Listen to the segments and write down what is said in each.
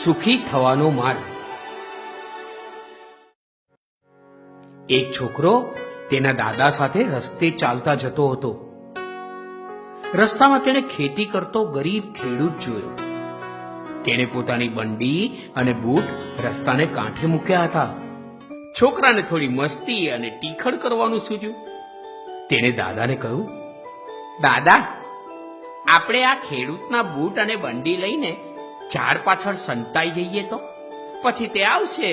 સુખી થવાનો માર્ગ. એક છોકરો તેના દાદા સાથે રસ્તે ચાલતા જતો હતો. રસ્તામાં તેણે ખેતી કરતો ગરીબ ખેડૂત જોયો. તેણે પોતાની બંડી અને બૂટ રસ્તાને કાંઠે મૂક્યા હતા. છોકરાને થોડી મસ્તી અને ટીખળ કરવાનું સૂઝ્યું. તેણે દાદાને કહ્યું, દાદા, આપણે આ ખેડૂતના બૂટ અને બંડી લઈને ઝાડ પાછળ સંતાઈ જઈએ તો? પછી તે આવશે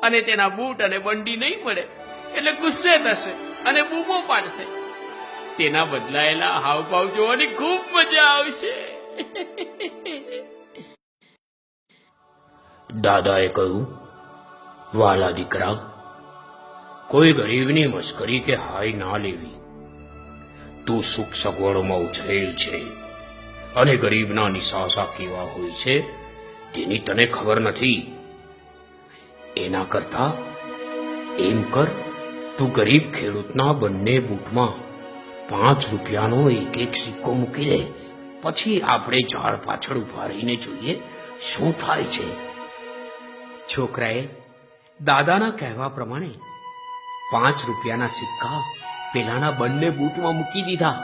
અને તેના બૂટ અને બંડી નહીં મળે એટલે ગુસ્સે થશે અને બૂમો પાડશે. તેના બદલાયેલા હાવભાવ જોવાની ખૂબ મજા આવશે. દાદાએ કહ્યું, વાલા દીકરા, કોઈ ગરીબની મશ્કરી કે હાય ના લેવી. તું સુખ સગવડોમાં ઉછરેલ છે અને ગરીબના નિસાસા કેવા હોય છે તેની તને ખબર નથી. એના કરતા એમ કર, તું ગરીબ ખેડૂતના બંને બૂટમાં 5 રૂપિયાનો એક સિક્કો મૂકી દે. પછી આપણે ઝાડ પાછળ ઉભા રહીને જોઈએ શું થાય છે. છોકરાએ દાદાના કહેવા પ્રમાણે 5 રૂપિયાના સિક્કા પેલાના બંને બૂટમાં મૂકી દીધા.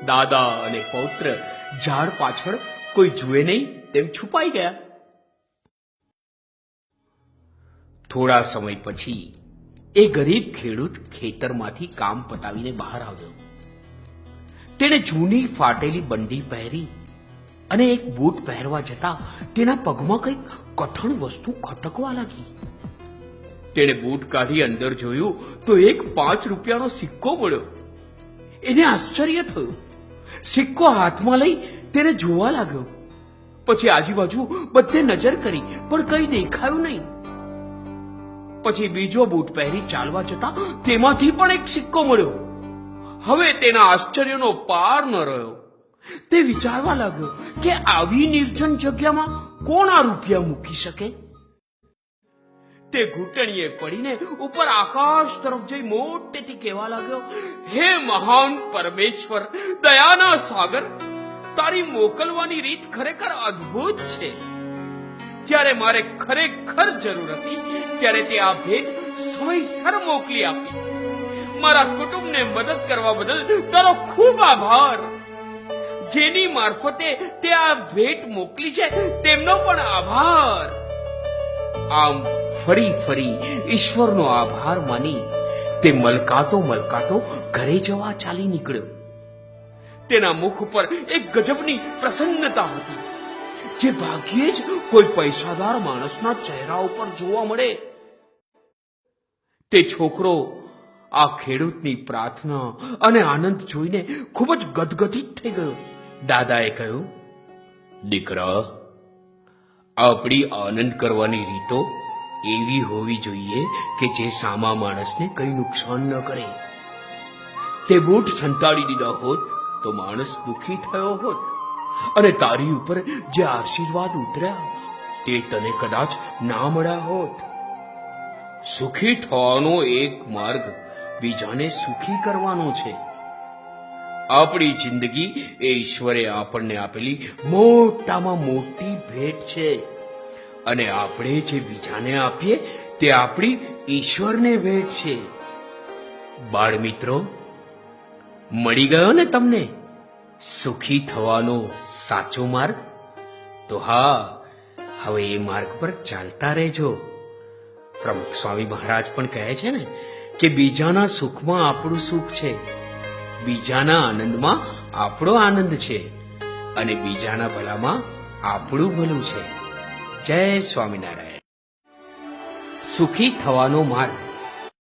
દાદા અને પૌત્ર ઝાડ પાછળ કોઈ જુએ નહીં તેમ છુપાઈ ગયા. થોડા સમય પછી એ ગરીબ ખેડૂત ખેતરમાંથી કામ પતાવીને બહાર આવ્યો. તેણે જૂની ફાટેલી બંડી પહેરી અને એક બૂટ પહેરવા જતા તેના પગમાં કંઈક કઠણ વસ્તુ ખટકવા લાગી. તેણે બૂટ કાઢી અંદર જોયું તો એક 5 રૂપિયાનો સિક્કો મળ્યો. એને આશ્ચર્ય થયું. સિક્કો હાથમાં લઈ તેને જોવા લાગ્યો. પછી આજુબાજુ બધે નજર કરી પણ કંઈ દેખાયું નહીં. પછી બીજો બૂટ પહેરી ચાલવા જતા તેમાંથી પણ એક સિક્કો મળ્યો. હવે તેના આશ્ચર્યનો પાર ન રહ્યો. તે વિચારવા લાગ્યો કે આવી નિર્જન જગ્યામાં કોણ આ રૂપિયા મૂકી શકે. તે ઘૂંટણીએ પડીને ઉપર આકાશ તરફ જઈ મોટેથી કહેવા લાગ્યો, હે મહાન પરમેશ્વર, દયાના સાગર, તારી મોકલવાની રીત ખરેખર અદ્ભુત છે. જ્યારે મારે ખરેખર જરૂર હતી ત્યારે તે આ ભેટ સમયસર મોકલી આપી. મારા કુટુંબને મદદ કરવા બદલ તારો ખૂબ આભાર. જેની મારફતે તે આ ભેટ મોકલી છે તેમનો પણ આભાર. આમ ફરી ફરી ઈશ્વરનો આભાર માની તે મલકાતો ઘરે જવા ચાલી નીકળ્યો. તેના મુખ પર એક ગજબની પ્રસન્નતા હતી, જે ભાગ્યે જ કોઈ પૈસાદાર માણસના ચહેરા ઉપર જોવા મળે. તે છોકરો આ ખેડૂતની પ્રાર્થના અને આનંદ જોઈને ખૂબ જ ગદગદિત થઈ ગયો. દાદાએ કહ્યું, દીકરા, આપણી આનંદ કરવાની રીતો એવી હોવી જોઈએ કે જે સામા માણસને કંઈ નુકસાન ન કરે. તે બૂટ સંતાડી દીધા હોત તો માણસ દુઃખી થયો હોત અને તારી ઉપર જે આશીર્વાદ ઉતર્યા તે તને કદાચ ના મળ્યા હોત. સુખી થવાનો એક માર્ગ બીજાને સુખી કરવાનો છે. આપણી જિંદગી એ ઈશ્વરે આપણને આપેલી મોટામાં મોટી ભેટ છે અને આપણે જે બીજાને આપીએ તે આપણી ઈશ્વરને ભેટ છે. બાળ મિત્રો, મળી ગયો ને તમને સુખી થવાનો સાચો માર્ગ? તો હા, હવે એ માર્ગ પર ચાલતા રહેજો. પ્રમુખ સ્વામી મહારાજ પણ કહે છે ને કે બીજાના સુખમાં આપણું સુખ છે, બીજાના આનંદમાં આપણો આનંદ છે અને બીજાના ભલામાં આપણું ભલું છે. જય સ્વામિનારાયણ. સુખી થવાનો માર્ગ.